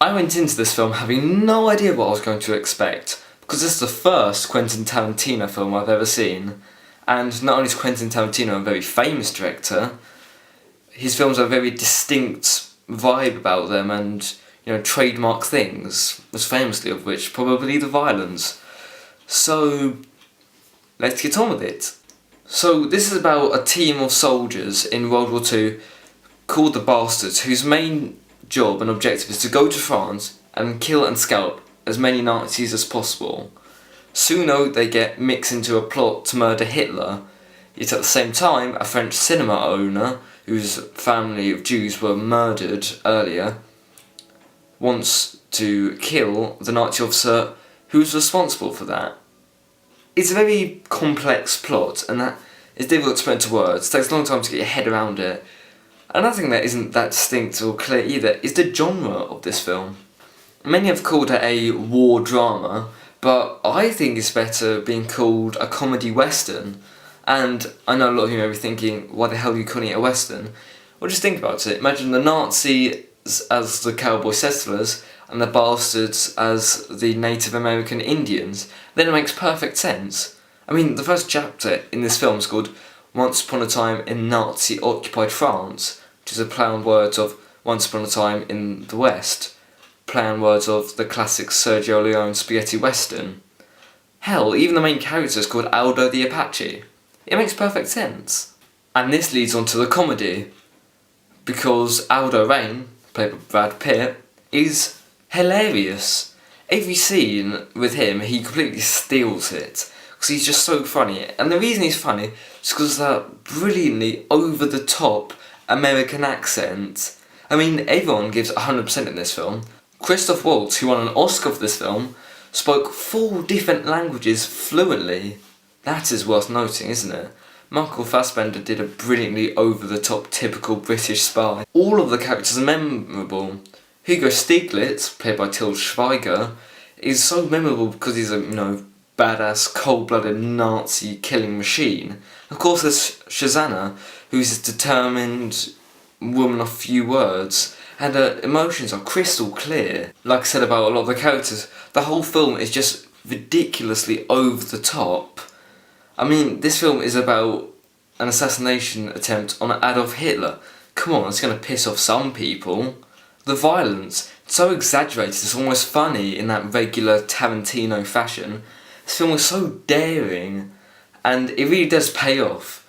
I went into this film having no idea what I was going to expect, because this is the first Quentin Tarintino film I've ever seen, and not only is Quentin Tarantino a very famous director, his films have a very distinct vibe about them and, you know, trademark things, most famously of which probably the violence. So, let's get on with it. So, this is about a team of soldiers in World War II called the Bastards, whose main job and objective is to go to France and kill and scalp as many Nazis as possible. Soon though, they get mixed into a plot to murder Hitler, yet at the same time, a French cinema owner, whose family of Jews were murdered earlier, wants to kill the Nazi officer who was responsible for that. It's a very complex plot, and that is difficult to put into words. It takes a long time to get your head around it. Another thing that isn't that distinct or clear either is the genre of this film. Many have called it a war drama, but I think it's better being called a comedy western. And I know a lot of you may be thinking, why the hell are you calling it a western? Well, just think about it. Imagine the Nazis as the cowboy settlers and the bastards as the Native American Indians. Then it makes perfect sense. I mean, the first chapter in this film is called Once Upon a Time in Nazi-occupied France, which is a play on words of Once Upon a Time in the West, play on words of the classic Sergio Leone spaghetti western. Hell, even the main character is called Aldo the Apache. It makes perfect sense. And this leads on to the comedy, because Aldo Rain, played by Brad Pitt, is hilarious. Every scene with him, he completely steals it, because he's just so funny. And the reason he's funny is because of that brilliantly over-the-top American accent. I mean, everyone gives 100% in this film. Christoph Waltz, who won an Oscar for this film, spoke 4 different languages fluently. That is worth noting, isn't it? Michael Fassbender did a brilliantly over-the-top typical British spy. All of the characters are memorable. Hugo Stiglitz, played by Til Schweiger, is so memorable because he's a, badass, cold-blooded Nazi killing machine. Of course there's Shazana, who's a determined woman of few words, and her emotions are crystal clear. Like I said about a lot of the characters, the whole film is just ridiculously over the top. I mean, this film is about an assassination attempt on Adolf Hitler. Come on, it's going to piss off some people. The violence, it's so exaggerated, it's almost funny in that regular Tarantino fashion. This film is so daring, and it really does pay off.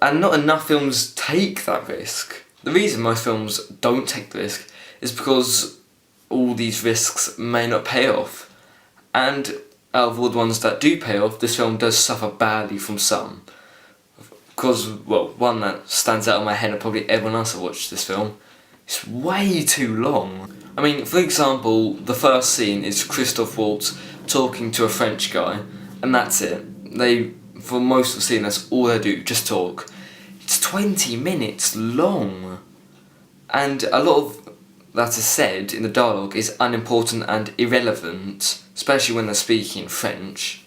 And not enough films take that risk. The reason most films don't take the risk is because all these risks may not pay off. And out of all the ones that do pay off, this film does suffer badly from some. Because, well, one that stands out in my head, and probably everyone else who watched this film, it's way too long. I mean, for example, the first scene is Christoph Waltz talking to a French guy, and that's it. For most of the scene, that's all they do, just talk. It's 20 minutes long, and a lot of that is said in the dialogue is unimportant and irrelevant, especially when they're speaking French.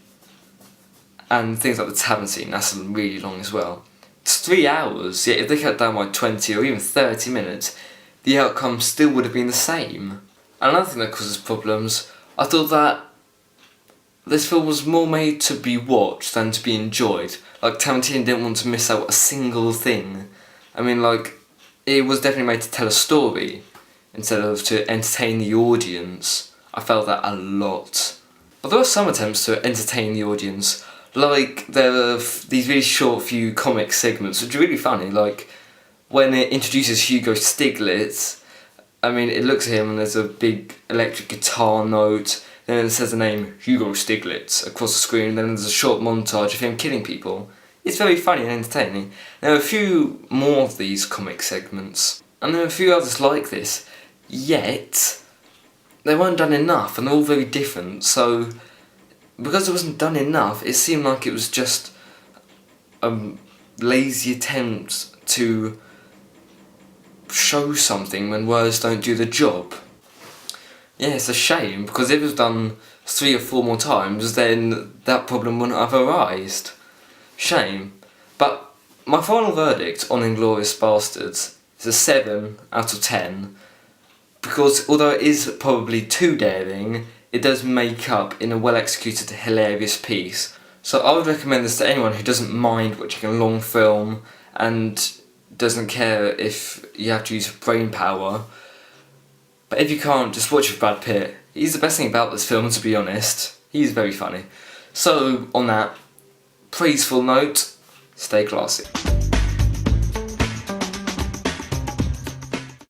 And things like the tavern scene, that's really long as well. It's 3 hours, yet if they cut down by 20 or even 30 minutes, the outcome still would have been the same. Another thing that causes problems, I thought that this film was more made to be watched than to be enjoyed. Like, Tarantino didn't want to miss out a single thing. I mean, it was definitely made to tell a story instead of to entertain the audience. I felt that a lot. But there were some attempts to entertain the audience. Like, there are these really short few comic segments, which are really funny. Like, when it introduces Hugo Stiglitz, I mean, it looks at him and there's a big electric guitar note, then it says the name Hugo Stiglitz across the screen, then there's a short montage of him killing people. It's very funny and entertaining. There are a few more of these comic segments, and there are a few others like this, yet they weren't done enough, and they're all very different, so because it wasn't done enough, it seemed like it was just a lazy attempt to show something when words don't do the job. Yeah, it's a shame, because if it was done 3 or 4 more times, then that problem wouldn't have arisen. Shame. But my final verdict on Inglourious Basterds is a 7 out of 10. because although it is probably too daring, it does make up in a well executed, hilarious piece. So I would recommend this to anyone who doesn't mind watching a long film and doesn't care if you have to use brain power. But if you can't, just watch with Brad Pitt. He's the best thing about this film, to be honest. He's very funny. So, on that praiseful note, stay classy.